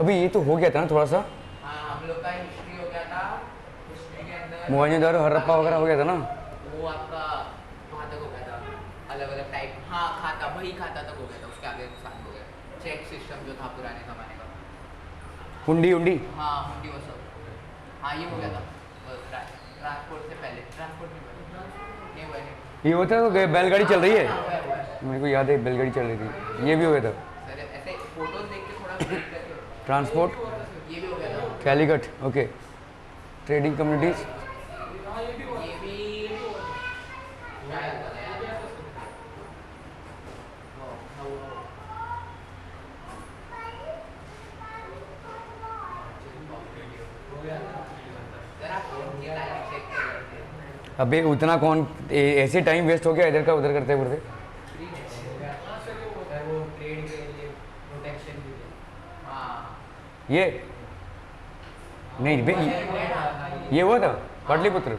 अभी ये तो हो गया था ना थोड़ा सा, हाँ हम लोग का हिस्ट्री हो गया था, हिस्ट्री के अंदर मोहनजोदड़ो हड़प्पा वगैरह हो गया था ना। वो आपका कहाँ तक हो गया था, अलग अलग टाइप, हाँ खाता, वही खाता तक हो गया था, उसके आगे साथ हो गया चेक सिस्टम जो था पुराने ज़माने का। हुंडी हुंडी। हाँ हुंडी वो सब, हाँ ये हो गया था ट्रांसपोर्ट से पहले, ट्रांसपोर्ट नहीं नहीं हुआ नहीं। ये होता है तो बैलगाड़ी चल रही है, हाँ, हुआ है, हुआ है। मेरे को याद है बैलगाड़ी चल रही थी, ये भी हो गया था। सर ऐसे फोटोज देख के थोड़ा क्लिक करके ट्रांसपोर्ट, ये भी हो गया था, कैलीकट, ओके। ट्रेडिंग कम्युनिटीज़, ये भी शायद था यार। जरा फोन की लाइव चेक कर लेते हैं। अबे उतना कौन ऐसे टाइम वेस्ट हो गया इधर का उधर करते करते। वो ट्रेड के लिए प्रोटेक्शन के लिए, हाँ ये नहीं बे, ये हुआ था Pataliputra.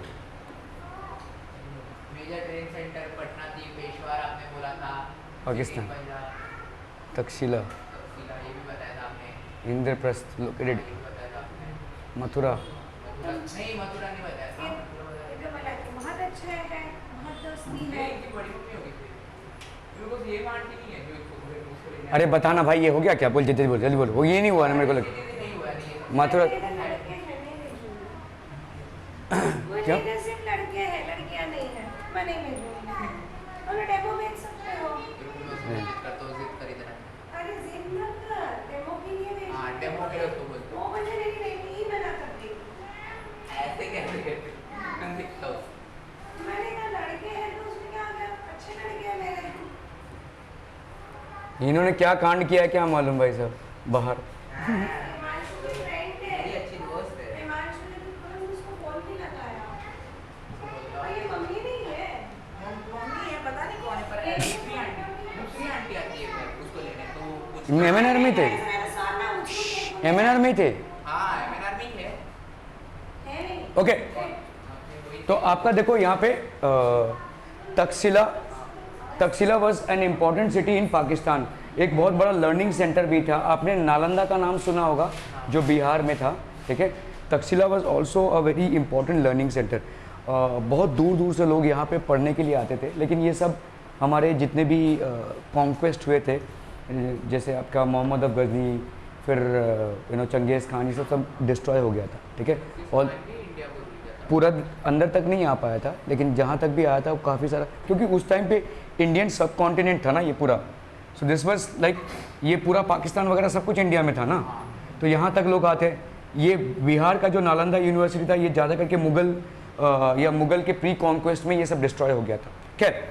Major train center Patna थी, पेशवार आपने बोला था, पाकिस्तान। पंजाब, तक्षशिला, तक्षशिला ये भी बताया था आपने, इंद्रप्रस्थ लोकेटेड, ये भी बताया था आपने, मथुरा। नहीं मथुरा नहीं बताया था, बहुत अच्छा है, बहुत दोस्ती है। इनकी बड़ी मम्मी होगी फिर, मेरे को ये आंटी नहीं है जो इसको लेने अरे बताना भाई ये हो गया क्या, बोल जल्दी बोल जल्दी बोल, वो ये नहीं हुआ ना मेरे को लग नहीं हुआ नहीं है। मथुरा। लड़के हैं, नहीं भेजूंगी। वो क्या? जगह सिर्फ लड़के हैं, लड़कियां नहीं है, मैं नहीं भेजूंगी। और डेमो भेज सकते हो। करता हूँ जिद कर इधर। अरे जिद मत कर, डेमो के लिए भेज। हाँ डेमो के लिए उसको बोलते वो मुझे मेरी बेटी ही मना कर दी। ऐसे कैसे कहते मैं दिखता हूँ। मैंने कहा लड़के हैं तो उसमें क्या हो गया, अच्छे लड़के हैं मेरे। इन्होंने क्या कांड किया है क्या मालूम भाई साहब बाहर। हिमांशु की फ्रेंड है। मेरी अच्छी दोस्त है। हिमांशु ने तो तुरंत उसको फोन भी लगाया। और ये मम्मी नहीं है। मम्मी है पता नहीं कौन है, पर दूसरी आंटी आती है घर उसको लेने, तो कुछ एमएनआर में थे, मेरा सामना उसको केक एमएनआर में थे। हाँ एमएनआर में ही है। है नहीं। ओके तो आपका देखो यहाँ पे Takshashila, Takshashila was an important city in Pakistan, एक बहुत बड़ा लर्निंग सेंटर भी था। आपने नालंदा का नाम सुना होगा जो बिहार में था, ठीक है। Takshashila was also a very important learning centre. बहुत दूर दूर से लोग यहाँ पे पढ़ने के लिए आते थे, लेकिन ये सब हमारे जितने भी कॉन्क्वेस्ट हुए थे, जैसे आपका मोहम्मद अफ गजनी, फिर चंगेज़ खान, ये सब डिस्ट्रॉय हो गया था, ठीक है। और इंडिया को दिया था। पूरा अंदर तक नहीं आ पाया था, लेकिन जहाँ तक भी आया था वो काफ़ी सारा, क्योंकि उस टाइम पे इंडियन सब कॉन्टिनेंट था ना ये पूरा। सो दिस वाज लाइक ये पूरा पाकिस्तान वगैरह सब कुछ इंडिया में था ना, तो यहाँ तक लोग आते। ये बिहार का जो नालंदा यूनिवर्सिटी था, ये ज़्यादा करके मुगल या मुगल के प्री कॉन्क्वेस्ट में ये सब डिस्ट्रॉय हो गया था। खैर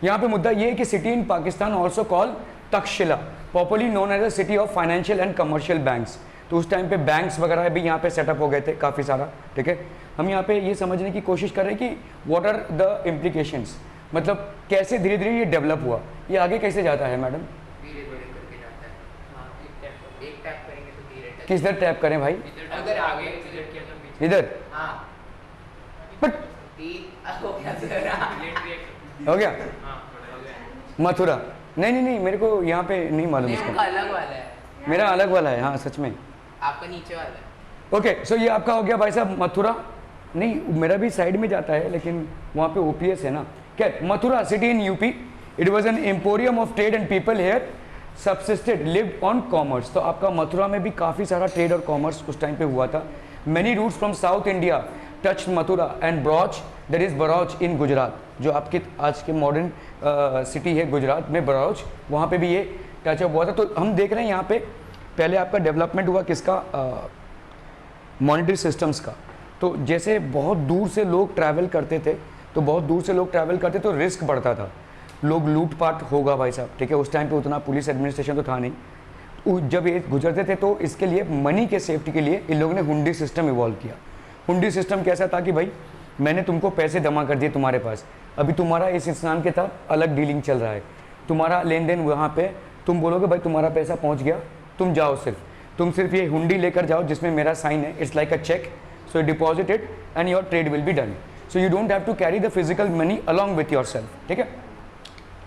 यहाँ पे मुद्दा ये है कि city in Pakistan also call Taxila, popularly known as a city of financial and commercial banks. तो उस टाइम पे बैंक्स वगैरह भी यहाँ पे सेटअप हो गए थे काफ़ी सारा, ठीक है। हम यहाँ पे ये समझने की कोशिश कर रहे हैं कि व्हाट आर द इम्प्लीकेशंस, मतलब कैसे धीरे धीरे ये डेवलप हुआ, ये आगे कैसे जाता है मैडम। धीरे धीरे करके जाता है। हाँ एक टैप करेंगे तो धीरे टैप। किस तरह टैप करें भाई, अगर आगे इधर किया तो पीछे। इधर, हाँ बट हो गया सर। हो गया। हाँ हो गया। मथुरा नहीं नहीं नहीं, मेरे को यहाँ पे नहीं मालूम नहीं उनका इसका, अलग वाला है, मेरा अलग वाला है, हाँ सच में। आपका नीचे वाला है। ओके सो ये आपका हो गया भाई साहब मथुरा, नहीं मेरा भी साइड में जाता है लेकिन वहाँ पे ओपीएस है ना। क्या Mathura city in UP, it was an emporium of trade and people here subsisted lived on commerce. तो आपका मथुरा में भी काफ़ी सारा ट्रेड और कॉमर्स उस टाइम पे हुआ था। Many routes from South India touch Mathura and Broach, that is Bharuch in Gujarat, जो आपके आज के मॉडर्न सिटी है गुजरात में बरौच, वहाँ पे भी ये टचअप हुआ था। तो हम देख रहे हैं यहाँ पे पहले आपका डेवलपमेंट हुआ किसका, मॉनिटरी सिस्टम्स का। तो जैसे बहुत दूर से लोग ट्रैवल करते थे, तो बहुत दूर से लोग ट्रैवल करते तो रिस्क बढ़ता था, लोग लूटपाट होगा भाई साहब, ठीक है। उस टाइम पे उतना पुलिस एडमिनिस्ट्रेशन तो था नहीं। जब ये गुजरते थे तो इसके लिए मनी के सेफ्टी के लिए इन लोगों ने हुंडी सिस्टम इवॉल्व किया। हुंडी सिस्टम कैसा था कि भाई मैंने तुमको पैसे जमा कर दिए तुम्हारे पास, अभी तुम्हारा इस इंसान के साथ अलग डीलिंग चल रहा है, तुम्हारा लेन देन वहाँ पे, तुम बोलोगे भाई तुम्हारा पैसा पहुँच गया, तुम जाओ, तुम सिर्फ ये हुंडी लेकर जाओ जिसमें मेरा साइन है, it's like a cheque, so deposit it and your trade will be done. So you don't have to carry the physical money along with yourself, ठीक है।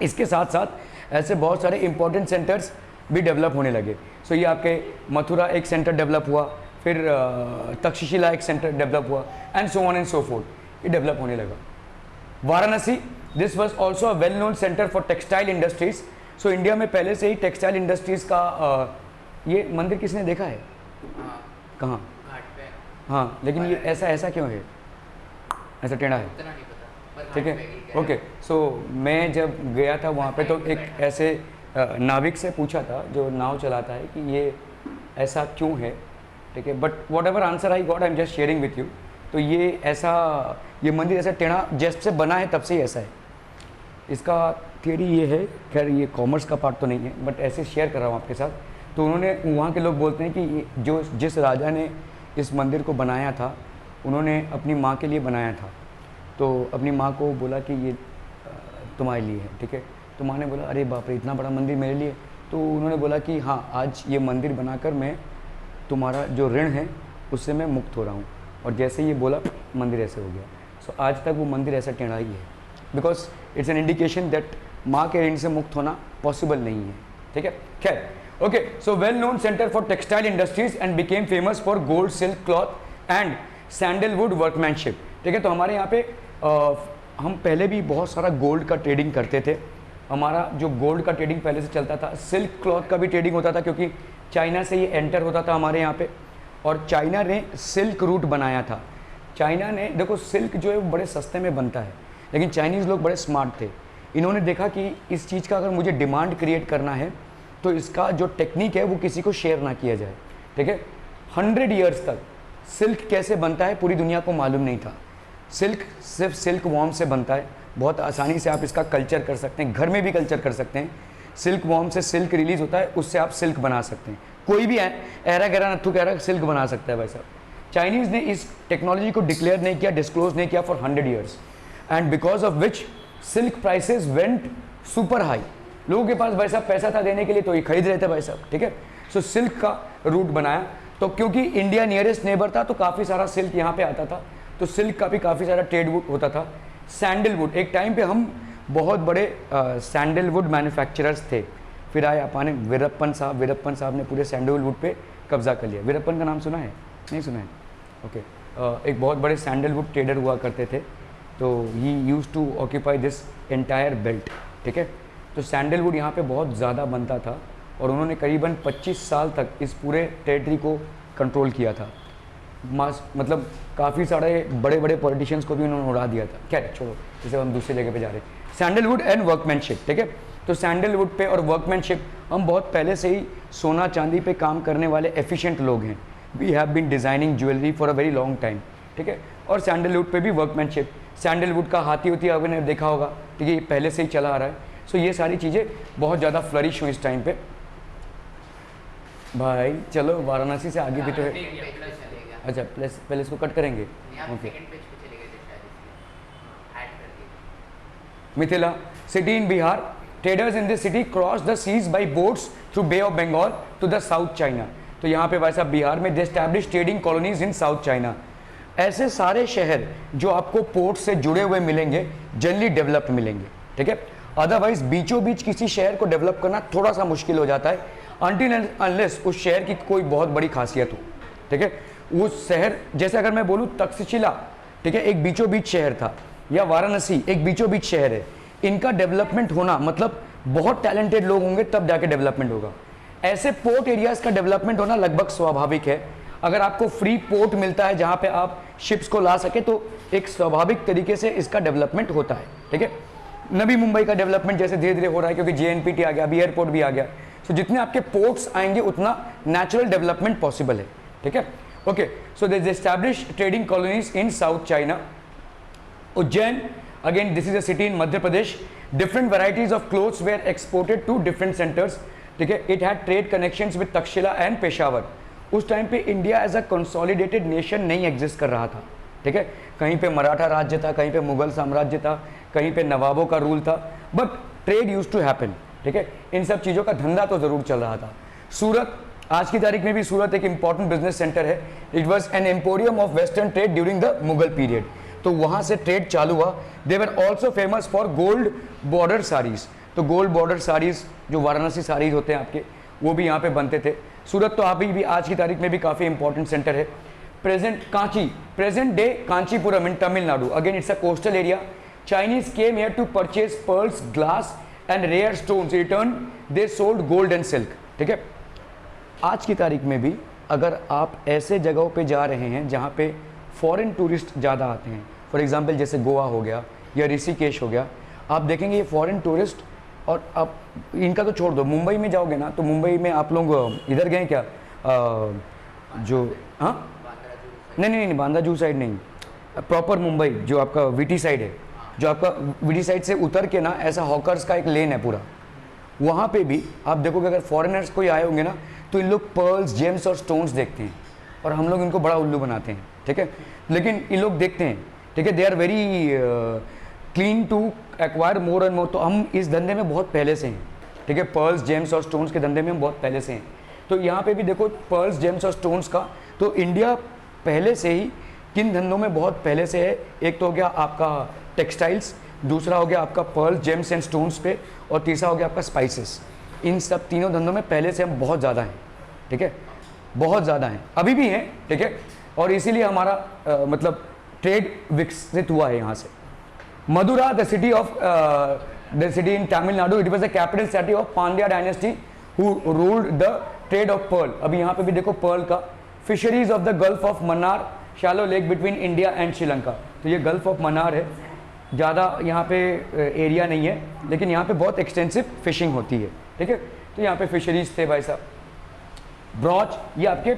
इसके साथ साथ ऐसे बहुत सारे इंपॉर्टेंट सेंटर्स भी डेवलप होने लगे। सो ये आपके मथुरा एक सेंटर डेवलप हुआ, फिर तक्षशिला एक सेंटर डेवलप हुआ, and so on and so fourth, ये डेवलप होने लगा। Varanasi, this was also a well known centre for textile industries. So India में पहले से ही टेक्सटाइल इंडस्ट्रीज का ये मंदिर किसने देखा है? हाँ, कहाँ? घाट पे हाँ, लेकिन ये ऐसा ऐसा क्यों है, ऐसा टेढ़ा है? उतना नहीं पता, पर ठीक घाट पे है, ही क्या ओके। सो मैं जब गया था वहाँ पे तो एक ऐसे नाविक से पूछा था जो नाव चलाता है कि ये ऐसा क्यों है, ठीक है, but what ever answer I got I am just sharing with you. तो ये ऐसा, ये मंदिर ऐसा टेढ़ा जब से बना है तब से ही ऐसा है। इसका थियरी ये है, खैर ये कॉमर्स का पार्ट तो नहीं है, बट ऐसे शेयर कर रहा हूँ आपके साथ। तो उन्होंने, वहाँ के लोग बोलते हैं कि जो जिस राजा ने इस मंदिर को बनाया था, उन्होंने अपनी माँ के लिए बनाया था। तो अपनी माँ को बोला कि ये तुम्हारे लिए है, ठीक है। तो माँ ने बोला अरे बाप रे, इतना बड़ा मंदिर मेरे लिए। तो उन्होंने बोला कि हाँ, आज ये मंदिर बनाकर मैं तुम्हारा जो ऋण है उससे मैं मुक्त हो रहा हूँ। और जैसे ये बोला, मंदिर ऐसे हो गया। सो आज तक वो मंदिर ऐसा टेढ़ा ही है, because it's an indication that माँ के ऋण से मुक्त होना पॉसिबल नहीं है, ठीक है। खैर, okay. So well known centre for textile industries and became famous for gold, silk cloth and sandalwood workmanship, ठीक है। तो हमारे यहाँ पे हम पहले भी बहुत सारा गोल्ड का ट्रेडिंग करते थे। हमारा जो गोल्ड का ट्रेडिंग पहले से चलता था, सिल्क क्लॉथ का भी ट्रेडिंग होता था, क्योंकि चाइना से ये एंटर होता था हमारे यहाँ पे। और चाइना ने सिल्क रूट बनाया था। चाइना ने, देखो सिल्क जो है वो बड़े सस्ते में बनता है, लेकिन चाइनीज़ लोग बड़े स्मार्ट थे। इन्होंने देखा कि इस चीज़ का अगर मुझे डिमांड क्रिएट करना है तो इसका जो टेक्निक है वो किसी को शेयर ना किया जाए, ठीक है। 100 ईयर्स तक सिल्क कैसे बनता है पूरी दुनिया को मालूम नहीं था। सिल्क सिर्फ सिल्क वॉर्म से बनता है, बहुत आसानी से आप इसका कल्चर कर सकते हैं, घर में भी कल्चर कर सकते हैं। सिल्क वॉर्म से सिल्क रिलीज होता है, उससे आप सिल्क बना सकते हैं। कोई भी ऐरा गहरा नत्थु गहरा सिल्क बना सकता है भाई साहब। चाइनीज़ ने इस टेक्नोलॉजी को डिक्लेयर नहीं किया, डिस्क्लोज नहीं किया for 100 years, and because of which silk prices went super high. लोगों के पास भाई साहब पैसा था देने के लिए, तो ये खरीद रहे थे भाई साहब, ठीक है। सो सिल्क का रूट बनाया, तो क्योंकि इंडिया नियरेस्ट नेबर था तो काफ़ी सारा सिल्क यहाँ पे आता था, तो सिल्क का भी काफ़ी सारा ट्रेड होता था। सैंडलवुड, एक टाइम पे हम बहुत बड़े सैंडलवुड मैन्युफैक्चरर्स थे। फिर आए अपाने वीरप्पन साहब ने पूरे सैंडलवुड पे कब्जा कर लिया। वीरप्पन का नाम सुना है? नहीं सुना है? ओके। एक बहुत बड़े सैंडलवुड ट्रेडर हुआ करते थे, तो ही use to occupy this entire belt, ठीक है। तो सैंडलवुड यहाँ पे बहुत ज़्यादा बनता था और उन्होंने करीबन 25 साल तक इस पूरे टेरिटरी को कंट्रोल किया था। मतलब काफ़ी सारे बड़े बड़े पॉलिटिशियंस को भी उन्होंने उड़ा दिया था। क्या छोड़ो, जैसे हम दूसरी जगह पे जा रहे हैं। सैंडलवुड एंड वर्कमैनशिप, ठीक है। तो सैंडलवुड पे और वर्कमैनशिप, हम बहुत पहले से ही सोना चांदी पे काम करने वाले एफिशिएंट लोग हैं। We have been designing jewellery for a very long time, ठीक है। और सैंडलवुड पे भी वर्कमैनशिप, सैंडलवुड का हाथी होती है, आपने देखा होगा, ठीक है, ये पहले से ही चला आ रहा है। सो ये सारी चीज़ें बहुत ज़्यादा फ्लरिश हुई इस टाइम पे। भाई चलो, वाराणसी से आगे भी तो है। अच्छा, पहले इसको कट करेंगे, okay. Mithila, city in Bihar, traders in this city cross the seas by boats through Bay of Bengal to the South China. तो यहाँ पे वैसा बिहार में they establish trading colonies in South China. ऐसे सारे शहर जो आपको पोर्ट से जुड़े हुए मिलेंगे, जनरली डेवलप्ड मिलेंगे, ठीक है। अदरवाइज बीचों बीच किसी शहर को डेवलप करना थोड़ा सा मुश्किल हो जाता है, अनटिल अनलेस उस शहर की कोई बहुत बड़ी खासियत हो, ठीक है। उस शहर, जैसे अगर मैं बोलूँ तक्षशिला, ठीक है, एक बीचों बीच शहर था, या वाराणसी एक बीचों बीच शहर है, इनका डेवलपमेंट होना मतलब बहुत टैलेंटेड लोग होंगे तब जाके डेवलपमेंट होगा। ऐसे पोर्ट एरियाज का डेवलपमेंट होना लगभग स्वाभाविक है। अगर आपको फ्री पोर्ट मिलता है जहाँ पे आप शिप्स को ला सके, तो एक स्वाभाविक तरीके से इसका डेवलपमेंट होता है, ठीक है। नवी मुंबई का डेवलपमेंट जैसे धीरे धीरे हो रहा है, क्योंकि JNPT आ गया, अभी एयरपोर्ट भी आ गया। सो जितने आपके पोर्ट्स आएंगे उतना नेचुरल डेवलपमेंट पॉसिबल है, ठीक है। Okay, so they establish trading colonies in South China. Ujjain, again this is a city in Madhya Pradesh. Different varieties of clothes were exported to different centers, ठीक है। It had trade connections with Takshashila and Peshawar. उस time पे India as a consolidated nation नहीं exist कर रहा था, ठीक है। कहीं पे मराठा राज्य था, कहीं पे मुगल साम्राज्य था, कहीं पे नवाबों का रूल था, but trade use to happen, ठीक है। इन सब चीज़ों का धंधा तो ज़रूर चल रहा था। सूरत, आज की तारीख में भी सूरत एक इंपॉर्टेंट बिजनेस सेंटर है। It was an emporium of western trade during the Mughal period, तो वहाँ से ट्रेड चालू हुआ। They were also famous for gold border saris. तो गोल्ड बॉर्डर साड़ीज़ जो वाराणसी साड़ीज़ होते हैं आपके, वो भी यहाँ पे बनते थे। सूरत तो अभी भी आज की तारीख में भी काफ़ी इंपॉर्टेंट सेंटर है। Present day Kanchipuram in Tamil Nadu, again it's a coastal area. Chinese came here to purchase pearls, glass and rare stones, return they sold gold and silk. ठीक है, आज की तारीख में भी अगर आप ऐसे जगहों पे जा रहे हैं जहाँ पे फॉरेन टूरिस्ट ज़्यादा आते हैं, फॉर एग्जांपल जैसे गोवा हो गया या ऋषिकेश हो गया, आप देखेंगे ये फॉरेन टूरिस्ट, और आप इनका तो छोड़ दो, मुंबई में जाओगे ना तो मुंबई में आप लोग इधर गए क्या, जो हाँ नहीं बांद्रा जू साइड नहीं, प्रॉपर मुंबई जो आपका वीटी साइड है, जो आपका वीटी साइड से उतर के ना ऐसा हॉकर्स का एक लेन है पूरा, वहाँ पे भी आप देखोगे अगर फॉरेनर्स कोई आए होंगे ना तो इन लोग पर्ल्स, जेम्स और स्टोन्स देखते हैं, और हम लोग इनको बड़ा उल्लू बनाते हैं। ठीक है, लेकिन ये लोग देखते हैं। ठीक है, they are very clean to acquire more and more. तो हम इस धंधे में बहुत पहले से हैं। ठीक है, पर्ल्स, जेम्स और स्टोन्स के धंधे में हम बहुत पहले से हैं। तो यहाँ पे भी देखो पर्ल्स, जेम्स और स्टोन्स का तो इंडिया पहले से ही किन धंधों में बहुत पहले से है। एक तो हो गया आपका टेक्सटाइल्स, दूसरा हो गया आपका पर्ल्स, जेम्स एंड स्टोन्स पे, और तीसरा हो गया आपका स्पाइसेस। इन सब तीनों धंधों में पहले से हम बहुत ज़्यादा हैं। ठीक है, बहुत ज़्यादा हैं, अभी भी हैं। ठीक है, और इसीलिए हमारा मतलब ट्रेड विकसित हुआ है यहाँ से। Madura, the city in Tamil Nadu, it was the capital city of Pandya dynasty who ruled the trade of pearl. अभी यहाँ पे भी देखो पर्ल का, fisheries of the gulf of Mannar, shallow lake between India and Sri Lanka. तो ये गल्फ ऑफ मन्नार है, ज़्यादा यहाँ पे एरिया नहीं है, लेकिन यहाँ पे बहुत एक्सटेंसिव फिशिंग होती है। ठीक है, तो यहाँ पे फिशरीज थे भाई साहब। ब्रॉच, ये आपके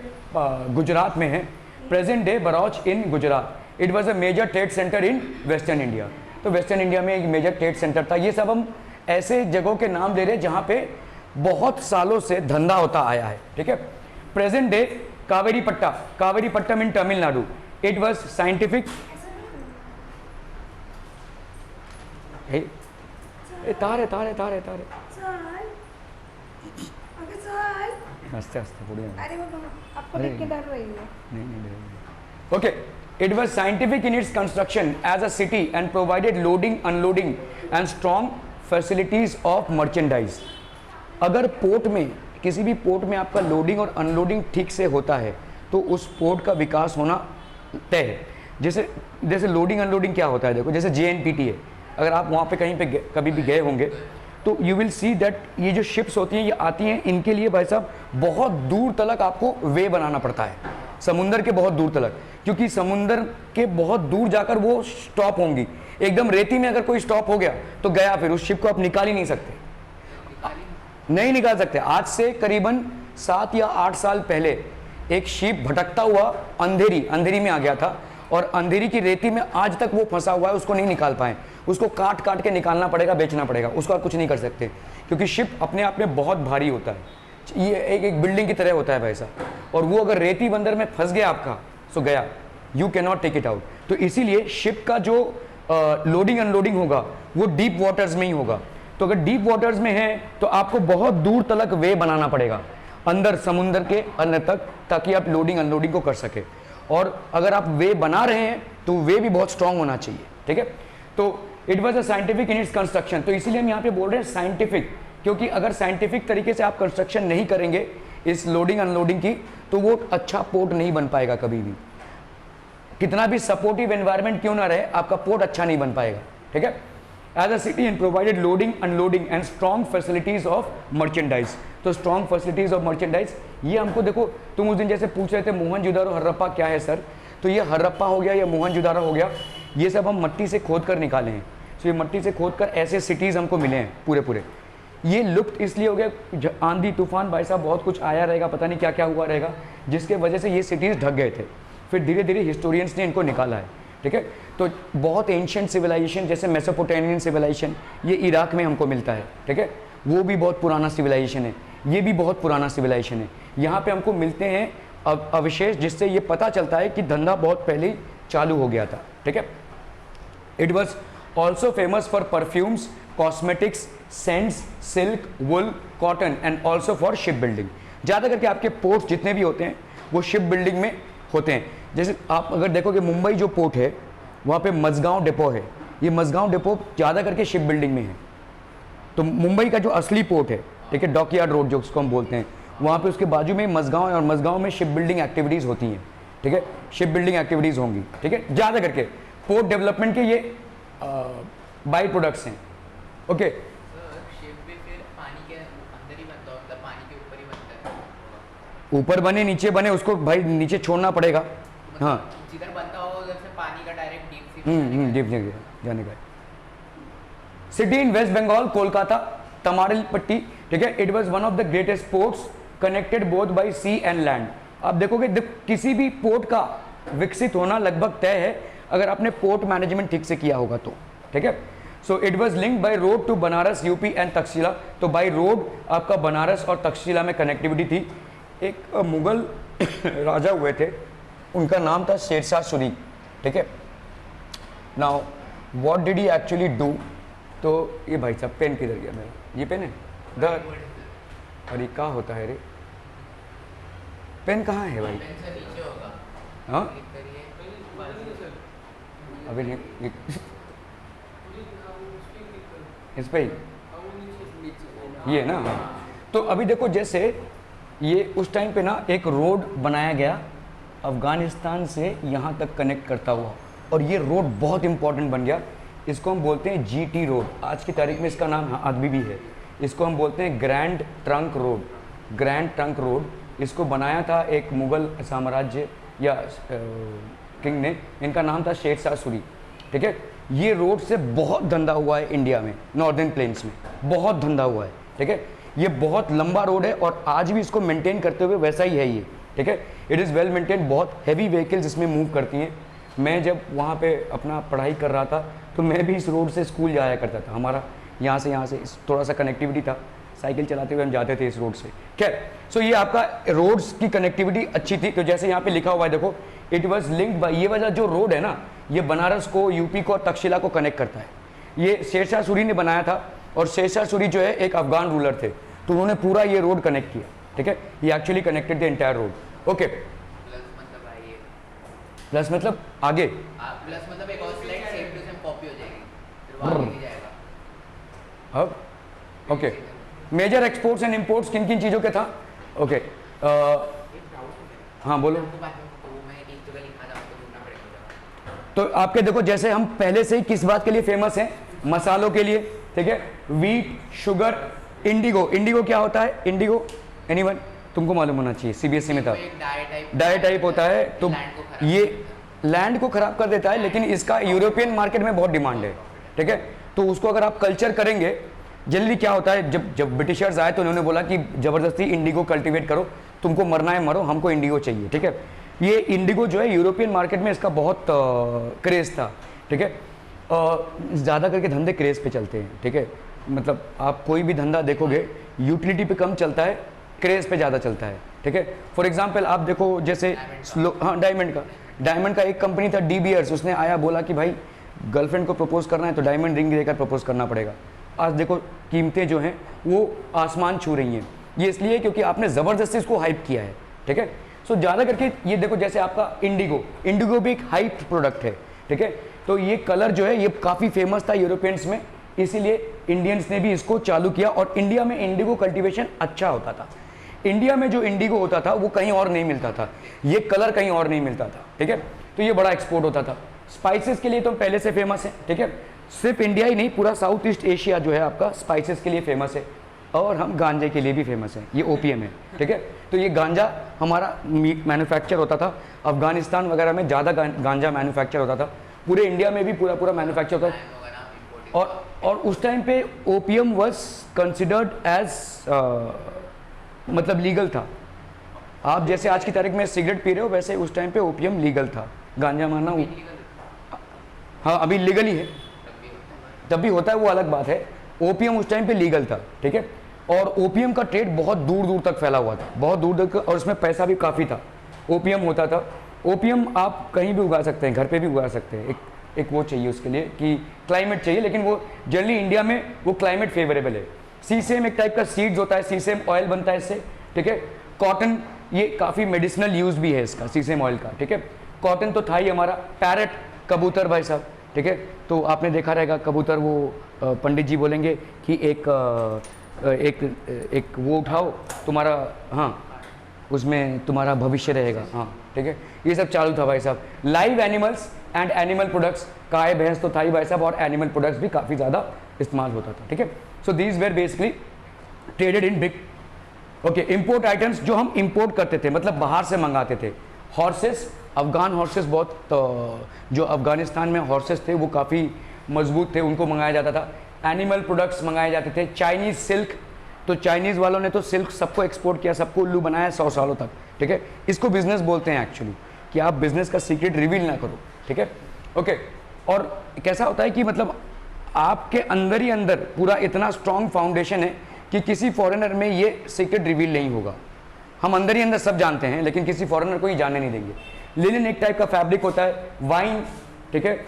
गुजरात में है। Present day Bharuch in Gujarat, it was a major trade centre in western India. तो वेस्टर्न इंडिया में एक मेजर ट्रेड सेंटर था। ये सब हम ऐसे जगहों के नाम दे रहे हैं जहाँ पे बहुत सालों से धंधा होता आया है। ठीक है, present day Kaveri Pattam in Tamil Nadu, it was scientific. तारे तारे तारे तारे आस्ते आस्ते पूरी अरे वो आपको देख के डर रही है। नहीं। Okay, it was scientific in its construction as a city and provided loading, unloading and strong facilities of merchandise। अगर पोर्ट में, किसी भी पोर्ट में आपका लोडिंग और अनलोडिंग ठीक से होता है तो उस पोर्ट का विकास होना तय है। जैसे लोडिंग अनलोडिंग क्या होता है, देखो जैसे JNPT है, अगर आप वहाँ पे कहीं पे कभी भी गए होंगे तो यू विल सी दैट ये जो शिप्स होती हैं ये आती हैं, इनके लिए भाई साहब बहुत दूर तलक आपको वे बनाना पड़ता है, समुंदर के बहुत दूर तलक, क्योंकि समुंदर के बहुत दूर जाकर वो स्टॉप होंगी। एकदम रेती में अगर कोई स्टॉप हो गया तो गया, फिर उस शिप को आप निकाल ही नहीं सकते, नहीं निकाल सकते। आज से करीबन 7 या 8 साल पहले एक शिप भटकता हुआ अंधेरी में आ गया था, और अंधेरी की रेती में आज तक वो फंसा हुआ है, उसको नहीं निकाल पाए। उसको काट काट के निकालना पड़ेगा, बेचना पड़ेगा, उसको आप कुछ नहीं कर सकते, क्योंकि शिप अपने आप में बहुत भारी होता है। ये एक बिल्डिंग की तरह होता है भाई साहब, और वो अगर रेती बंदर में फंस गया आपका तो गया, you can not take it out. तो इसीलिए शिप का जो लोडिंग अनलोडिंग होगा वो डीप वाटर्स में ही होगा। तो अगर डीप वाटर्स में है तो आपको बहुत दूर तलक वे बनाना पड़ेगा, अंदर समुंदर के अंदर तक, ताकि आप लोडिंग अनलोडिंग को कर सके। और अगर आप वे बना रहे हैं तो वे भी बहुत स्ट्रांग होना चाहिए। ठीक है, तो it was a scientific in its construction. तो इसीलिए हम यहाँ पे बोल रहे हैं साइंटिफिक, क्योंकि अगर साइंटिफिक तरीके से आप कंस्ट्रक्शन नहीं करेंगे इस लोडिंग अनलोडिंग की तो वो अच्छा पोर्ट नहीं बन पाएगा कभी भी। कितना भी सपोर्टिव एनवायरनमेंट क्यों ना रहे, आपका पोर्ट अच्छा नहीं बन पाएगा। ठीक है, as a city and provided loading unloading and strong facilities of merchandise. तो स्ट्रॉन्ग फैसिलिटीज ऑफ मर्चेंडाइज, ये हमको देखो, तुम उस दिन जैसे पूछ रहे थे मोहनजोदारो हड़प्पा क्या है सर, तो ये हड़प्पा हो गया या मोहनजोदारो हो गया, ये सब हम मट्टी से खोद कर निकाले हैं। तो ये मट्टी से खोद कर ऐसे सिटीज़ हमको मिले हैं पूरे। ये लुप्त इसलिए हो गया, आंधी तूफान भाई साहब बहुत कुछ आया रहेगा, पता नहीं क्या क्या हुआ रहेगा, जिसके वजह से ये सिटीज़ ढक गए थे। फिर धीरे धीरे हिस्टोरियंस ने इनको निकाला है। ठीक है, तो बहुत एंशिएंट सिविलाइजेशन जैसे मेसोपोटामियन सिविलाइजेशन, ये इराक में हमको मिलता है। ठीक है, वो भी बहुत पुराना सिविलाइजेशन है, ये भी बहुत पुराना सिविलाइजेशन है। यहाँ पे हमको मिलते हैं अवशेष, जिससे ये पता चलता है कि धंधा बहुत पहले ही चालू हो गया था। ठीक है, it was also famous for perfumes, cosmetics, scents, silk, wool, cotton and also for ship building. ज़्यादा करके आपके पोर्ट्स जितने भी होते हैं वो शिप बिल्डिंग में होते हैं। जैसे आप अगर देखोगे मुंबई जो पोर्ट है वहाँ पे मझगांव डिपो है, ये मझगांव डिपो ज़्यादा करके शिप बिल्डिंग में है। तो मुंबई का जो असली पोर्ट है ठीक है, डॉकयार्ड रोड जो उसको हम बोलते हैं, वहाँ पे उसके बाजू में मझगांव है और मझगांव में शिप बिल्डिंग एक्टिविटीज़ होती हैं, ठीक है, शिप बिल्डिंग एक्टिविटीज़ होंगी, ठीक है, ज़्यादा करके पोर्ट डेवलपमेंट के ये बाई प्रोडक्ट्स हैं। ओके, शिप भी फिर पानी के अंदर ही बनता है, मतलब पानी के ऊपर ही बनता है। ऊपर बने नीचे बने उसको भाई नीचे छोड़ना पड़ेगा। हाँ, जिधर बनता हो उधर से पानी का डायरेक्ट डीप सी डीप जाने का। City in West Bengal, Kolkata, Tamralipti, ठीक है, it was one of the greatest ports connected both by sea and land. आप देखोगे किसी भी पोर्ट का विकसित होना लगभग तय है अगर आपने पोर्ट मैनेजमेंट ठीक से किया होगा तो, ठीक है। So it was linked by road to Banaras, UP and Taxila. तो बाय रोड आपका बनारस और तक्षशिला में कनेक्टिविटी थी। एक मुगल राजा हुए थे, उनका नाम था शेरशाह सूरी, ठीक है। Now what did he actually do? तो ये भाई साहब पेन किधर गया मेरा? ये पेन है दर, अरे क्या होता है रे, पेन कहाँ है भाई? से नीचे होगा। हाँ क्लिक करिए। अभी नहीं इस पे ही ये ना। तो अभी देखो जैसे ये उस टाइम पे ना एक रोड बनाया गया अफगानिस्तान से यहाँ तक कनेक्ट करता हुआ, और ये रोड बहुत इंपॉर्टेंट बन गया। इसको हम बोलते हैं जीटी रोड, आज की तारीख में इसका नाम अभी भी है। इसको हम बोलते हैं grand trunk road, grand trunk road. इसको बनाया था एक मुगल साम्राज्य या किंग ने, इनका नाम था शेरशाह सूरी, ठीक है। ये रोड से बहुत धंधा हुआ है इंडिया में, नॉर्दर्न प्लेन्स में बहुत धंधा हुआ है, ठीक है। ये बहुत लंबा रोड है और आज भी इसको मेंटेन करते हुए वैसा ही है ये, ठीक है। इट इज़ वेल मेंटेन, बहुत हैवी व्हीकल्स इसमें मूव करती हैं। मैं जब वहाँ पे अपना पढ़ाई कर रहा था तो मैं भी इस रोड से स्कूल जाया करता था। हमारा यहाँ से थोड़ा सा कनेक्टिविटी था, साइकिल चलाते हुए हम जाते थे इस रोड से। खैर, सो ये आपका रोड्स की कनेक्टिविटी अच्छी थी। तो जैसे यहाँ पे लिखा हुआ है देखो, इट वाज लिंक्ड बाय, ये वाला जो रोड है ना, ये बनारस को, यूपी को और तक्षशिला को कनेक्ट करता है। ये शेरशाह सूरी ने बनाया था, और शेरशाह सूरी जो है एक अफगान रूलर थे, तो उन्होंने पूरा ये रोड कनेक्ट किया, ठीक है। ये actually connected the entire road. Okay, plus मतलब आइए, प्लस मतलब आगे, प्लस मतलब एक और slide same to same copy हो जाएगी, फिर वो आगे भी जाएगा। अब okay, major exports and imports किन किन चीज़ों के था? ओके, हाँ बोलो। तो आपके देखो जैसे हम पहले से ही किस बात के लिए फेमस हैं? मसालों के लिए, ठीक है। Wheat, sugar, Indigo. इंडिगो क्या होता है? Indigo anyone? तुमको मालूम होना चाहिए, सीबीएसई में था। डाई टाइप होता है, तो ये लैंड को खराब कर देता है, लेकिन इसका यूरोपियन मार्केट में बहुत डिमांड है, ठीक है। तो उसको अगर आप कल्चर करेंगे, जल्दी क्या होता है, जब ब्रिटिशर्स आए तो उन्होंने बोला कि ज़बरदस्ती इंडिगो कल्टीवेट करो, तुमको मरना है मरो, हमको इंडिगो चाहिए, ठीक है। ये इंडिगो जो है यूरोपियन मार्केट में इसका बहुत क्रेज़ था, ठीक है। ज़्यादा करके धंधे क्रेज़ पे चलते हैं, ठीक है। मतलब आप कोई भी धंधा देखोगे यूटिलिटी पे कम चलता है, क्रेज़ पे ज़्यादा चलता है, ठीक है। फॉर एग्जांपल आप देखो जैसे डायमंड का एक कंपनी था डी बियर्स, उसने आया बोला कि भाई गर्लफ्रेंड को प्रपोज करना है तो डायमंड रिंग देकर प्रपोज करना पड़ेगा। आज देखो कीमतें जो हैं वो आसमान छू रही हैं, ये इसलिए क्योंकि आपने ज़बरदस्ती इसको हाइप किया है, ठीक है। सो ज़्यादा करके ये देखो जैसे आपका इंडिगो भी एक हाइप प्रोडक्ट है, ठीक है। तो ये कलर जो है ये काफ़ी फेमस था यूरोपियंस में, इसीलिए इंडियंस ने भी इसको चालू किया, और इंडिया में इंडिगो कल्टीवेशन अच्छा होता था। इंडिया में जो इंडिगो होता था वो कहीं और नहीं मिलता था, ये कलर कहीं और नहीं मिलता था, ठीक है। तो ये बड़ा एक्सपोर्ट होता था। स्पाइसेस के लिए तो हम पहले से फेमस हैं, ठीक है। सिर्फ इंडिया ही नहीं, पूरा साउथ ईस्ट एशिया जो है आपका स्पाइसेस के लिए फेमस है, और हम गांजे के लिए भी फेमस हैं। ये ओपीएम है, ठीक है। तो ये गांजा हमारा मैन्युफैक्चर होता था, अफगानिस्तान वगैरह में ज़्यादा गांजा मैन्युफैक्चर होता था, पूरे इंडिया में भी पूरा मैन्युफैक्चर होता था। और उस टाइम पे ओपीएम वाज कंसिडर्ड एज मतलब लीगल था। आप जैसे आज की तारीख में सिगरेट पी रहे हो, वैसे उस टाइम पे ओपीएम लीगल था। गांजा मारना हाँ अभी लीगल ही है, तब भी होता है वो अलग बात है। ओपीएम उस टाइम पे लीगल था, ठीक है। और ओपीएम का ट्रेड बहुत दूर दूर तक फैला हुआ था, बहुत दूर तक, और उसमें पैसा भी काफ़ी था। ओपीएम होता था, ओपीएम आप कहीं भी उगा सकते हैं, घर पे भी उगा सकते हैं। एक वो चाहिए उसके लिए कि क्लाइमेट चाहिए, लेकिन वो जनरली इंडिया में वो क्लाइमेट फेवरेबल है। सीसेम एक टाइप का सीड्स होता है, सीसेम ऑयल बनता है इससे, ठीक है। कॉटन, ये काफ़ी मेडिसिनल यूज़ भी है इसका, सीसेम ऑयल का, ठीक है। कॉटन तो था ही हमारा। पैरट, कबूतर भाई साहब, ठीक है। तो आपने देखा रहेगा कबूतर, वो पंडित जी बोलेंगे कि एक एक एक वो उठाओ तुम्हारा, हाँ उसमें तुम्हारा भविष्य रहेगा, हाँ ठीक है, ये सब चालू था भाई साहब। Live animals and animal products, गाय भैंस तो था ही भाई साहब, और एनिमल प्रोडक्ट्स भी काफ़ी ज़्यादा इस्तेमाल होता था, ठीक है। So these were basically traded in big, okay. Import items जो हम इंपोर्ट करते थे, मतलब बाहर से मंगाते थे, हॉर्सेस, अफगान हॉर्सेस बहुत, जो अफगानिस्तान में हॉर्सेस थे वो काफ़ी मजबूत थे, उनको मंगाया जाता था। एनिमल प्रोडक्ट्स मंगाए जाते थे। चाइनीज़ सिल्क, तो चाइनीज़ वालों ने तो सिल्क सबको एक्सपोर्ट किया, सबको उल्लू बनाया 100 सालों तक, ठीक है। इसको बिजनेस बोलते हैं एक्चुअली, कि आप बिजनेस का सीक्रेट रिवील ना करो, ठीक है, ओके। और कैसा होता है कि मतलब आपके अंदर ही अंदर पूरा इतना स्ट्रॉन्ग फाउंडेशन है कि किसी फॉरेनर में ये सीक्रेट रिवील नहीं होगा। हम अंदर ही अंदर सब जानते हैं, लेकिन किसी फॉरेनर को ही जानने नहीं देंगे। लिनन एक टाइप का फैब्रिक होता है। वाइन, ठीक है,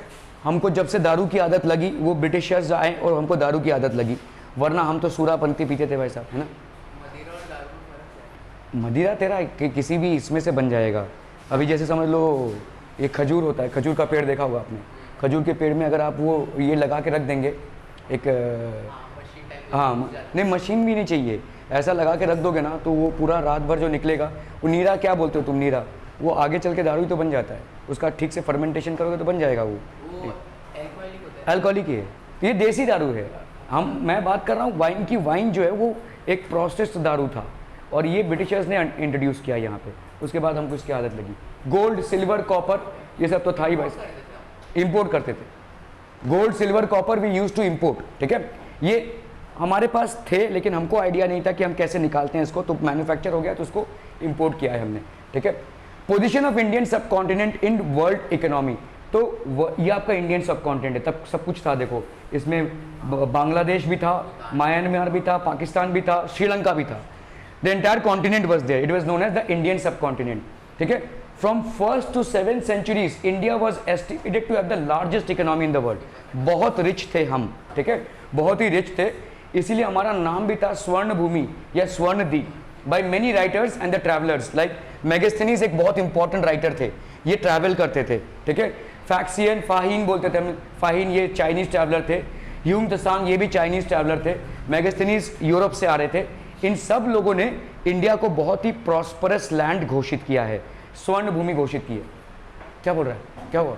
हमको जब से दारू की आदत लगी, वो ब्रिटिशर्स आए और हमको दारू की आदत लगी, वरना हम तो सूरापंती पीते थे भाई साहब, है ना। मदिरा और दारू में फर्क है? मदिरा तेरा किसी भी इसमें से बन जाएगा। अभी जैसे समझ लो एक खजूर होता है, खजूर का पेड़ देखा होगा आपने, खजूर के पेड़ में अगर आप वो ये लगा के रख देंगे एक, मशीन टाइप हाँ नहीं मशीन भी नहीं चाहिए, ऐसा लगा के रख दोगे ना तो वो पूरा रात भर जो निकलेगा, वो नीरा क्या बोलते हो तुम, नीरा, वो आगे चल के दारू ही तो बन जाता है, उसका ठीक से फर्मेंटेशन करोगे तो बन जाएगा वो एल्कोहलिक होता है। अल्कोहलिक ही है, ये देसी दारू है। मैं बात कर रहा हूँ वाइन की। वाइन जो है वो एक प्रोसेस्ड दारू था, और ये ब्रिटिशर्स ने इंट्रोड्यूस किया यहाँ पे, उसके बाद हमको इसकी आदत लगी। गोल्ड, सिल्वर, कॉपर, ये सब तो था ही भाई, इंपोर्ट करते थे। Gold, silver, copper we use to import, ठीक है, ये हमारे पास थे, लेकिन हमको आइडिया नहीं था कि हम कैसे निकालते हैं इसको, तो मैन्युफैक्चर हो गया तो उसको इंपोर्ट किया है हमने, ठीक है। पोजीशन ऑफ इंडियन सब कॉन्टिनेंट इन वर्ल्ड इकोनॉमी, तो ये आपका इंडियन सब कॉन्टिनेंट है, तब सब कुछ था। देखो इसमें बांग्लादेश भी था, म्यांमार भी था, पाकिस्तान भी था, श्रीलंका भी था। The entire continent was there, it was known as the Indian subcontinent, ठीक है। From 1st to 7th centuries India was estimated to have the largest economy in the world. बहुत रिच थे हम, ठीक है, बहुत ही रिच थे, इसीलिए हमारा नाम भी था स्वर्ण भूमि या स्वर्ण द्वीप by many writers and the travellers. Like Megasthenes एक बहुत इंपॉर्टेंट राइटर थे, ये ट्रैवल करते थे, ठीक है। फैक्सियन, फाहिन बोलते थे हम, फाहिन ये चाइनीज ट्रैवलर थे। ह्यूम त्सांग ये भी चाइनीज ट्रैवलर थे। मैगस्थनीज यूरोप से आ रहे थे। इन सब लोगों ने इंडिया को बहुत ही प्रॉस्परस लैंड घोषित किया है, स्वर्ण भूमि घोषित की है। क्या बोल रहा है, क्या हुआ?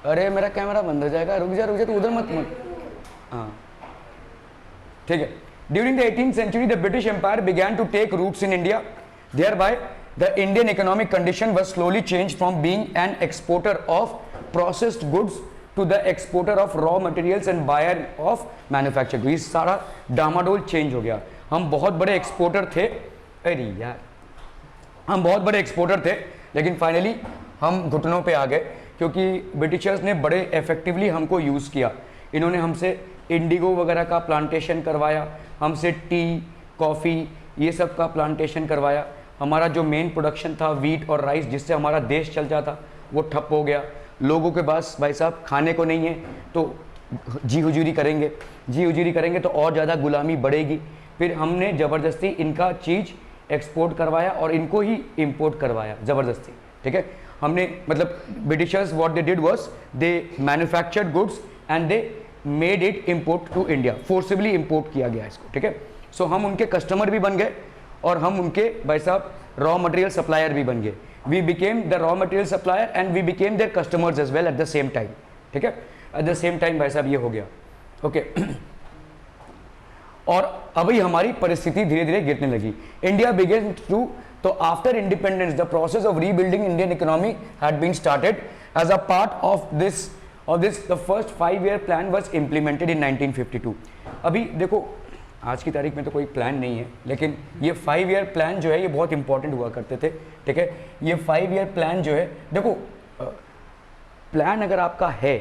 अरे मेरा कैमरा बंद हो जाएगा, रुक जा तो उधर मत हाँ ठीक है। During the 18th century the British Empire began to take roots in India, thereby the Indian economic condition was slowly changed from being an exporter of processed goods to the exporter of raw materials and buyer of manufactured goods। ये सारा डामाडोल change हो गया। हम बहुत बड़े exporter थे, अरे यार हम बहुत बड़े एक्सपोर्टर थे, लेकिन फाइनली हम घुटनों पे आ गए, क्योंकि ब्रिटिशर्स ने बड़े इफेक्टिवली हमको यूज़ किया। इन्होंने हमसे इंडिगो वगैरह का प्लांटेशन करवाया, हमसे टी, कॉफ़ी, ये सब का प्लांटेशन करवाया। हमारा जो मेन प्रोडक्शन था वीट और राइस, जिससे हमारा देश चल जाता, वो ठप हो गया। लोगों के पास भाई साहब खाने को नहीं है, तो जी हुजूरी करेंगे, जी हुजूरी करेंगे तो और ज़्यादा गुलामी बढ़ेगी। फिर हमने ज़बरदस्ती इनका चीज़ एक्सपोर्ट करवाया और इनको ही इंपोर्ट करवाया ज़बरदस्ती, ठीक है। हमने मतलब Britishers what they did was they manufactured goods and they made it import to India, forcibly import किया गया इसको, ठीक है। सो हम उनके कस्टमर भी बन गए और हम उनके भाई साहब रॉ मटेरियल सप्लायर भी बन गए। We became the raw material supplier and we became their customers as well at the same time, ठीक है। एट द सेम टाइम भाई साहब ये हो गया, ओके और अभी हमारी परिस्थिति धीरे धीरे गिरने लगी। इंडिया बिगेन टू, तो after independence the process of rebuilding Indian economy had been started as a part of this the first 5-year plan was implemented in 1952। अभी देखो आज की तारीख में तो कोई प्लान नहीं है, लेकिन ये 5-year प्लान जो है ये बहुत इंपॉर्टेंट हुआ करते थे, ठीक है। ये 5-year प्लान जो है, देखो प्लान अगर आपका है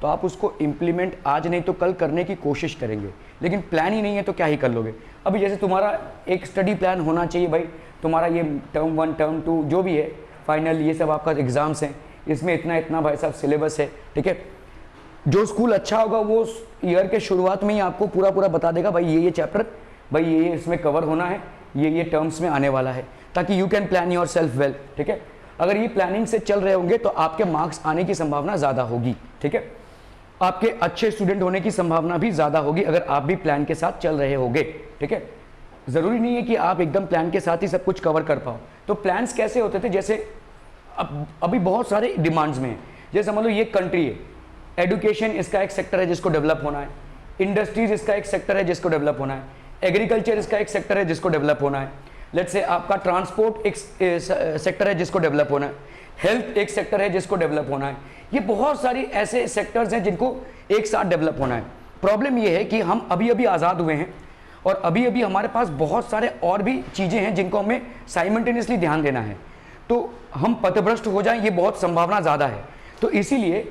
तो आप उसको इम्प्लीमेंट आज नहीं तो कल करने की कोशिश करेंगे, लेकिन प्लान ही नहीं है तो क्या ही कर लोगे। अभी जैसे तुम्हारा एक स्टडी प्लान होना चाहिए भाई, तुम्हारा ये टर्म 1 टर्म 2 जो भी है, फाइनल ये सब आपका एग्जाम्स हैं, इसमें इतना इतना भाई साहब सिलेबस है, ठीक है। जो स्कूल अच्छा होगा वो ईयर के शुरुआत में ही आपको पूरा पूरा बता देगा भाई ये चैप्टर, भाई ये इसमें कवर होना है, ये टर्म्स में आने वाला है, ताकि you can plan your self well, ठीक है। अगर ये प्लानिंग से चल रहे होंगे तो आपके मार्क्स आने की संभावना ज़्यादा होगी, ठीक है। आपके अच्छे स्टूडेंट होने की संभावना भी ज़्यादा होगी अगर आप भी प्लान के साथ चल रहे होगे, ठीक है। ज़रूरी नहीं है कि आप एकदम प्लान के साथ ही सब कुछ कवर कर पाओ। तो प्लान्स कैसे होते थे, जैसे अभी बहुत सारे डिमांड्स में है, जैसे समझ लो ये कंट्री है, एजुकेशन इसका एक सेक्टर है जिसको डेवलप होना है, इंडस्ट्रीज इसका एक सेक्टर है जिसको डेवलप होना है, एग्रीकल्चर इसका एक सेक्टर है जिसको डेवलप होना है, लेट्स से आपका ट्रांसपोर्ट एक सेक्टर है जिसको डेवलप होना है, हेल्थ एक सेक्टर है जिसको डेवलप होना है। ये बहुत सारी ऐसे सेक्टर्स हैं जिनको एक साथ डेवलप होना है। प्रॉब्लम ये है कि हम अभी अभी आज़ाद हुए हैं और अभी अभी हमारे पास बहुत सारे और भी चीज़ें हैं जिनको हमें साइमल्टेनियसली ध्यान देना है, तो हम पथभ्रष्ट हो जाएं ये बहुत संभावना ज़्यादा है। तो इसीलिए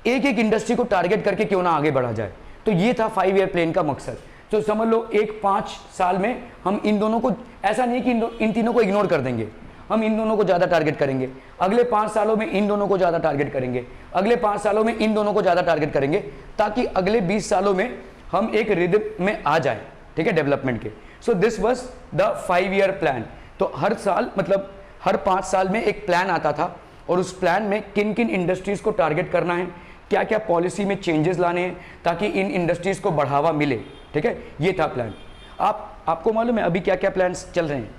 एक एक इंडस्ट्री को टारगेट करके क्यों ना आगे बढ़ा जाए। तो ये था 5 ईयर प्लान का मकसद। तो समझ लो एक 5 साल में हम इन दोनों को, ऐसा नहीं कि इन तीनों को इग्नोर कर देंगे, हम इन दोनों को ज़्यादा टारगेट करेंगे, अगले 5 सालों में इन दोनों को ज़्यादा टारगेट करेंगे, अगले 5 सालों में इन दोनों को ज़्यादा टारगेट करेंगे, ताकि अगले 20 सालों में हम एक रिदम में आ जाएं, ठीक है, डेवलपमेंट के। So this was the 5 year plan. तो हर साल मतलब हर 5 साल में एक प्लान आता था और उस प्लान में किन किन इंडस्ट्रीज़ को टारगेट करना है, क्या क्या पॉलिसी में चेंजेस लाने हैं ताकि इन इंडस्ट्रीज़ को बढ़ावा मिले, ठीक है, ये था प्लान। आपको मालूम है अभी क्या क्या प्लान्स चल रहे हैं।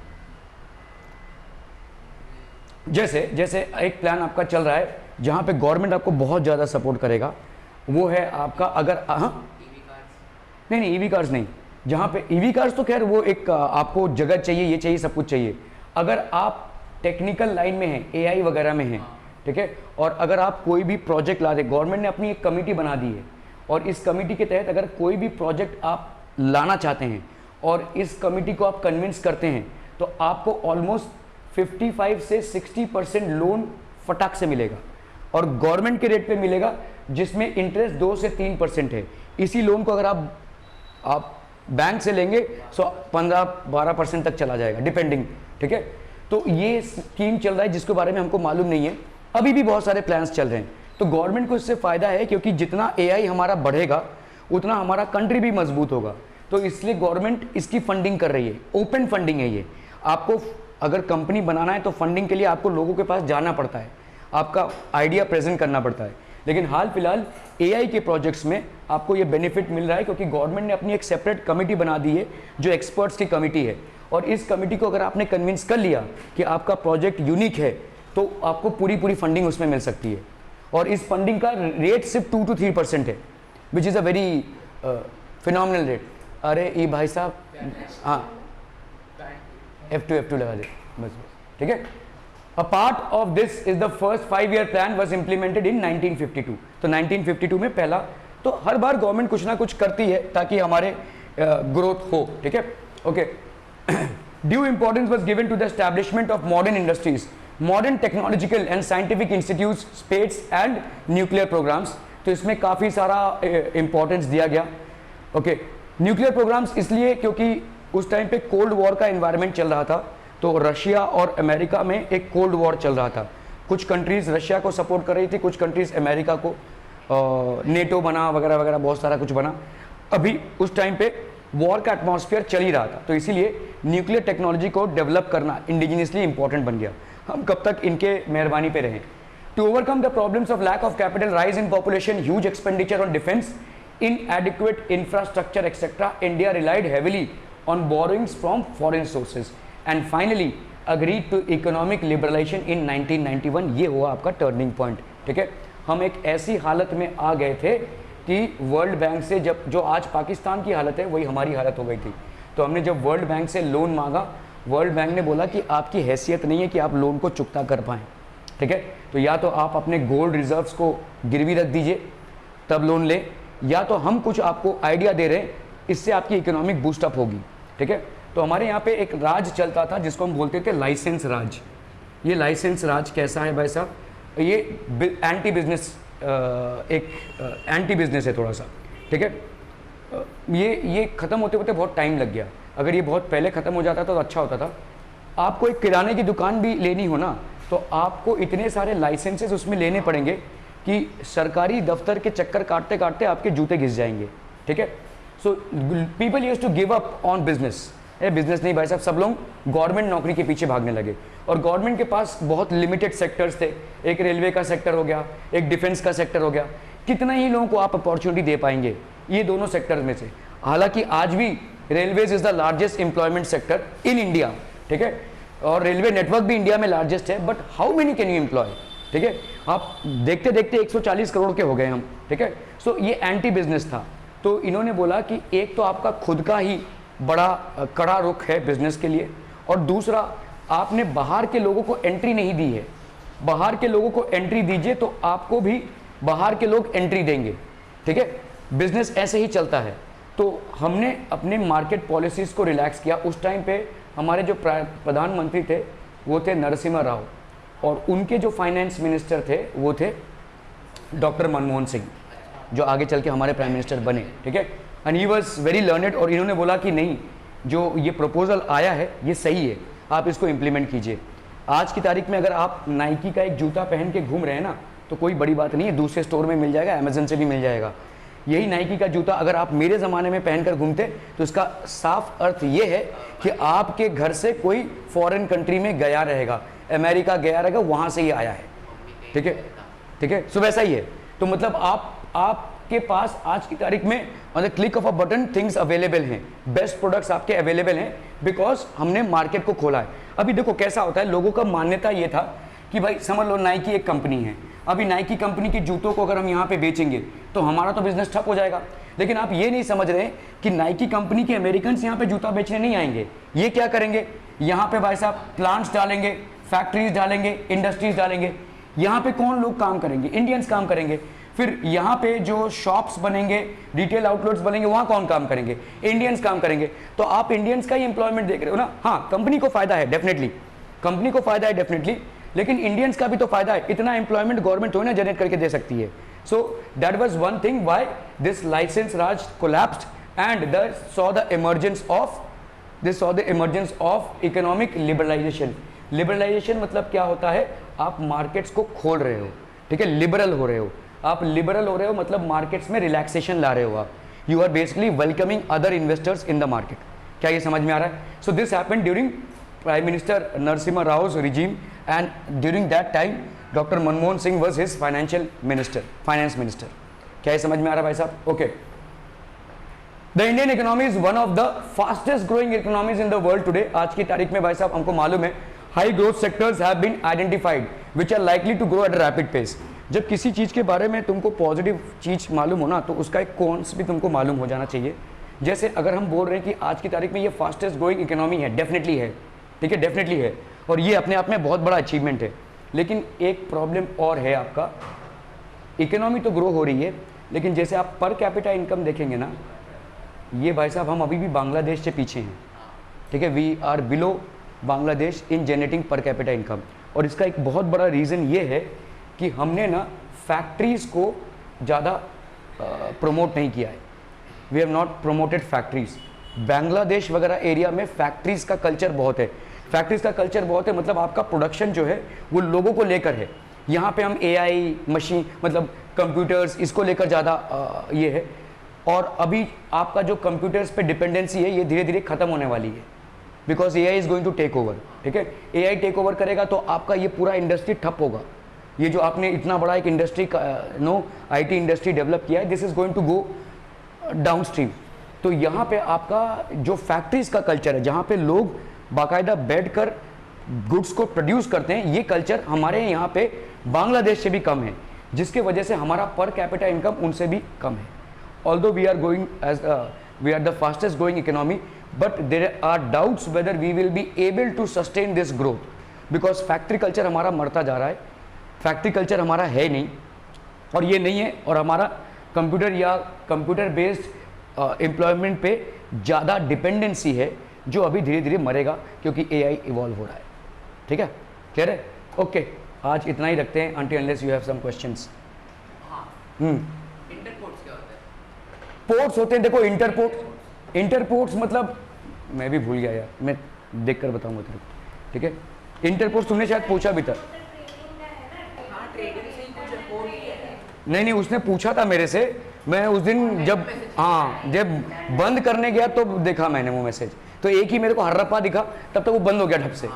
जैसे एक प्लान आपका चल रहा है जहाँ पे गवर्नमेंट आपको बहुत ज़्यादा सपोर्ट करेगा, वो है आपका अगर नहीं ईवी कार्स नहीं, जहाँ पे ईवी कार्स तो खैर वो एक आपको जगह चाहिए, ये चाहिए, सब कुछ चाहिए। अगर आप टेक्निकल लाइन में हैं, एआई वगैरह में हैं, ठीक है, और अगर आप कोई भी प्रोजेक्ट ला दे, गवर्नमेंट ने अपनी एक कमेटी बना दी है और इस कमेटी के तहत अगर कोई भी प्रोजेक्ट आप लाना चाहते हैं और इस कमेटी को आप कन्विंस करते हैं तो आपको ऑलमोस्ट 55 से 60% लोन फटाक से मिलेगा और गवर्नमेंट के रेट पे मिलेगा, जिसमें इंटरेस्ट 2 से 3% है। इसी लोन को अगर आप बैंक से लेंगे तो 15-12% तक चला जाएगा डिपेंडिंग, ठीक है। तो ये स्कीम चल रहा है जिसके बारे में हमको मालूम नहीं है, अभी भी बहुत सारे प्लान्स चल रहे हैं। तो गवर्नमेंट को इससे फ़ायदा है क्योंकि जितना एआई हमारा बढ़ेगा उतना हमारा कंट्री भी मजबूत होगा। तो इसलिए गवर्नमेंट इसकी फंडिंग कर रही है, ओपन फंडिंग है ये। आपको अगर कंपनी बनाना है तो फंडिंग के लिए आपको लोगों के पास जाना पड़ता है, आपका आइडिया प्रेजेंट करना पड़ता है। लेकिन हाल फिलहाल एआई के प्रोजेक्ट्स में आपको ये बेनिफिट मिल रहा है क्योंकि गवर्नमेंट ने अपनी एक सेपरेट कमेटी बना दी है जो एक्सपर्ट्स की कमेटी है, और इस कमेटी को अगर आपने कन्विंस कर लिया कि आपका प्रोजेक्ट यूनिक है तो आपको पूरी फंडिंग उसमें मिल सकती है। और इस फंडिंग का रेट सिर्फ 2 to 3% है, which is a very phenomenal rate. अरे ये भाई साहब, हाँ F2 लगा दे बस, ठीक है। A part of this is the first 5 year plan was implemented in 1952। तो 1952 में पहला, तो हर बार गवर्नमेंट कुछ ना कुछ करती है ताकि हमारे ग्रोथ हो, ठीक है, okay. Due importance was given to the establishment of modern industries, modern technological and scientific institutes, space and nuclear programs। तो इसमें काफ़ी सारा इम्पोर्टेंस दिया गया, ओके। न्यूक्लियर प्रोग्राम्स इसलिए क्योंकि उस टाइम पे कोल्ड वॉर का एनवायरनमेंट चल रहा था, तो रशिया और अमेरिका में एक कोल्ड वॉर चल रहा था। कुछ कंट्रीज़ रशिया को सपोर्ट कर रही थी, कुछ कंट्रीज़ अमेरिका को, नेटो बना वगैरह वगैरह, बहुत सारा कुछ बना। अभी उस टाइम पे वॉर का एटमॉस्फेयर चल ही रहा था, तो इसीलिए न्यूक्लियर टेक्नोलॉजी को डेवलप करना इंडिजिनियसली इंपॉर्टेंट बन गया। हम कब तक इनके मेहरबानी पे रहें। To overcome the problems of lack of capital, rise in population, huge expenditure on defence, inadequate infrastructure etc., India relied heavily on borrowings from foreign sources and finally agreed to economic liberalization in 1991। ये हुआ आपका turning point, ठीक है। हम एक ऐसी हालत में आ गए थे कि वर्ल्ड बैंक से, जब जो आज पाकिस्तान की हालत है वही हमारी हालत हो गई थी। तो हमने जब वर्ल्ड बैंक से लोन मांगा, वर्ल्ड बैंक ने बोला कि आपकी हैसियत नहीं है कि आप लोन को चुकता कर पाएँ, ठीक है। तो या तो आप अपने गोल्ड रिजर्व्स को गिरवी रख दीजिए तब लोन ले, या तो हम कुछ आपको आइडिया दे रहे हैं, इससे आपकी इकोनॉमिक बूस्टअप होगी, ठीक है। तो हमारे यहाँ पे एक राज चलता था जिसको हम बोलते थे लाइसेंस राज। ये लाइसेंस राज कैसा है भाई साहब, ये एंटी बिजनेस, एक एंटी बिजनेस है थोड़ा सा, ठीक है। ये ख़त्म होते होते बहुत टाइम लग गया। अगर ये बहुत पहले ख़त्म हो जाता तो अच्छा होता था। आपको एक किराने की दुकान भी लेनी हो ना तो आपको इतने सारे लाइसेंसेस उसमें लेने पड़ेंगे कि सरकारी दफ्तर के चक्कर काटते काटते आपके जूते घिस जाएंगे, ठीक है। So people used to give up on business. Business नहीं भाई साहब, सब लोग गवर्नमेंट नौकरी के पीछे भागने लगे और गवर्नमेंट के पास बहुत लिमिटेड सेक्टर्स थे। एक रेलवे का सेक्टर हो गया, एक डिफेंस का सेक्टर हो गया। कितना ही लोगों को आप अपॉर्चुनिटी दे पाएंगे ये दोनों सेक्टर में से। हालांकि आज भी railways is the largest employment sector in India, ठीक है, और रेलवे नेटवर्क भी इंडिया में लार्जेस्ट है, but how many can you employ, ठीक है। आप देखते देखते 140 करोड़ के हो गए हम, ठीक है। सो ये एंटी बिजनेस था। तो इन्होंने बोला कि एक तो आपका खुद का ही बड़ा कड़ा रुख है बिजनेस के लिए, और दूसरा आपने बाहर के लोगों को एंट्री नहीं दी है। बाहर के लोगों को एंट्री दीजिए तो आपको भी बाहर के लोग एंट्री देंगे, ठीक है। बिजनेस ऐसे ही चलता है। तो हमने अपने मार्केट पॉलिसीज़ को रिलैक्स किया। उस टाइम पे हमारे जो प्रधानमंत्री थे वो थे नरसिम्हा राव, और उनके जो फाइनेंस मिनिस्टर थे वो थे डॉक्टर मनमोहन सिंह, जो आगे चल के हमारे प्राइम मिनिस्टर बने, ठीक है। And he was very learned, और इन्होंने बोला कि नहीं, जो ये प्रपोजल आया है ये सही है, आप इसको इम्प्लीमेंट कीजिए। आज की तारीख में अगर आप नाइकी का एक जूता पहन के घूम रहे हैं ना, तो कोई बड़ी बात नहीं है, दूसरे स्टोर में मिल जाएगा, अमेजन से भी मिल जाएगा। यही नाइकी का जूता अगर आप मेरे ज़माने में पहनकर घूमते तो इसका साफ अर्थ ये है कि आपके घर से कोई फॉरेन कंट्री में गया रहेगा, अमेरिका गया रहेगा, वहाँ से ही आया है, ठीक है, ठीक है। सो वैसा ही है। तो मतलब आपके पास आज की तारीख में on the click of a button things available हैं, बेस्ट प्रोडक्ट्स आपके अवेलेबल हैं, बिकॉज हमने मार्केट को खोला है। अभी देखो कैसा होता है, लोगों का मान्यता ये था कि भाई समझ लो नाइकी एक कंपनी है, अभी नाइकी कंपनी के जूतों को अगर हम यहाँ पे बेचेंगे तो हमारा तो बिजनेस ठप हो जाएगा। लेकिन आप ये नहीं समझ रहे कि नाइकी कंपनी के अमेरिकन्स यहाँ पे जूता बेचने नहीं आएंगे। ये क्या करेंगे, यहाँ पे भाई साहब प्लांट्स डालेंगे, फैक्ट्रीज डालेंगे, इंडस्ट्रीज डालेंगे। यहाँ पे कौन लोग काम करेंगे, इंडियंस काम करेंगे। फिर यहाँ पे जो शॉप्स बनेंगे, रिटेल आउटलेट्स बनेंगे, वहाँ कौन काम करेंगे, इंडियंस काम करेंगे। तो आप इंडियंस का ही एम्प्लॉयमेंट देख रहे हो ना। हाँ, कंपनी को फायदा है डेफिनेटली, कंपनी को फायदा है डेफिनेटली, लेकिन इंडियंस का भी तो फायदा है। इतना एम्प्लॉयमेंट गवर्नमेंट थोड़ी ना जनरेट करके दे सकती है। So that was one thing why this licence Raj collapsed and saw the emergence of economic liberalisation. Liberalisation मतलब क्या होता है, आप मार्केट्स को खोल रहे हो, ठीक है, लिबरल हो रहे हो। आप लिबरल हो रहे हो मतलब मार्केट्स में रिलैक्सेशन ला रहे हो आप। You are basically welcoming other investors in the market. क्या ये समझ में आ रहा है? So this happened during Prime Minister Narasimha Rao's regime, and during that time Dr. Manmohan Singh was his finance minister. क्या ये समझ में आ रहा है भाई साहब? Okay. The Indian economy is one of the fastest growing economies in the world today. आज की तारीख में भाई साहब हमको मालूम है high growth sectors have been identified which are likely to grow at a rapid pace. जब किसी चीज़ के बारे में तुमको पॉजिटिव चीज़ मालूम हो ना, तो उसका एक कॉन्स भी तुमको मालूम हो जाना चाहिए। जैसे अगर हम बोल रहे हैं कि आज की तारीख में ये फास्टेस्ट ग्रोइंग इकोनॉमी है, डेफिनेटली है, ठीक है, डेफिनेटली है, और ये अपने आप में बहुत बड़ा अचीवमेंट है। लेकिन एक प्रॉब्लम और है, आपका इकोनॉमी तो ग्रो हो रही है, लेकिन जैसे आप पर कैपिटा इनकम देखेंगे ना, ये भाई साहब हम अभी भी बांग्लादेश से पीछे हैं, ठीक है। We are below Bangladesh in generating per capita income. और इसका एक बहुत बड़ा रीज़न ये है कि हमने ना फैक्ट्रीज़ को ज़्यादा प्रमोट नहीं किया है। We have not promoted factories. Bangladesh वगैरह एरिया में फैक्ट्रीज़ का कल्चर बहुत है। फैक्ट्रीज़ का कल्चर बहुत है मतलब आपका प्रोडक्शन जो है वो लोगों को लेकर है। यहाँ पे हम AI मशीन मतलब कंप्यूटर्स इसको लेकर ज़्यादा ये है। और अभी आपका जो कंप्यूटर्स पे डिपेंडेंसी है ये धीरे धीरे ख़त्म होने वाली है, because AI is going to take over, ठीक है। AI टेक ओवर करेगा तो आपका ये पूरा इंडस्ट्री ठप होगा। ये जो आपने इतना बड़ा एक इंडस्ट्री IT इंडस्ट्री डेवलप किया है, this is going to go downstream. तो यहाँ पे आपका जो फैक्ट्रीज़ का कल्चर है, जहाँ पे लोग बाकायदा बैठकर गुड्स को प्रोड्यूस करते हैं, ये कल्चर हमारे यहाँ पे बांग्लादेश से भी कम है, जिसके वजह से हमारा पर कैपिटा इनकम उनसे भी कम है। Although we are going as we are the fastest growing economy, but there are doubts whether we will be able to sustain this growth, because factory culture हमारा मरता जा रहा है। फैक्ट्री कल्चर हमारा है नहीं, और ये नहीं है, और हमारा कंप्यूटर या कंप्यूटर बेस्ड एम्प्लॉयमेंट पे ज़्यादा डिपेंडेंसी है, जो अभी धीरे धीरे मरेगा क्योंकि AI इवॉल्व हो रहा है। ठीक है, क्लियर है? ओके, आज इतना ही रखते हैं until unless you have some questions। इंटरपोर्ट्स क्या होता है? पोर्ट्स होते हैं, देखो इंटरपोर्ट्स मतलब मैं भी भूल गया यार, मैं देख कर बताऊँगा तेरे को, ठीक है। इंटरपोर्ट्स तुमने शायद पूछा भी था। हाँ, ट्रेडिंग से ही कुछ पोर्ट है। नहीं, उसने पूछा था मेरे से, मैं उस दिन जब जब बंद करने गया तो देखा मैंने वो मैसेज, तो एक ही मेरे को हर्रप्पा दिखा, तब तक वो बंद हो गया ढप से।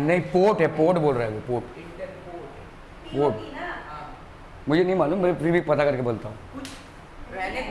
नहीं पोर्ट है, पोर्ट बोल रहा है वो, पोर्ट इंटरपोर्ट पोर्ट होगी ना हाँ मुझे नहीं मालूम, मैं फिर भी पता करके बोलता हूँ। कुछ मैंने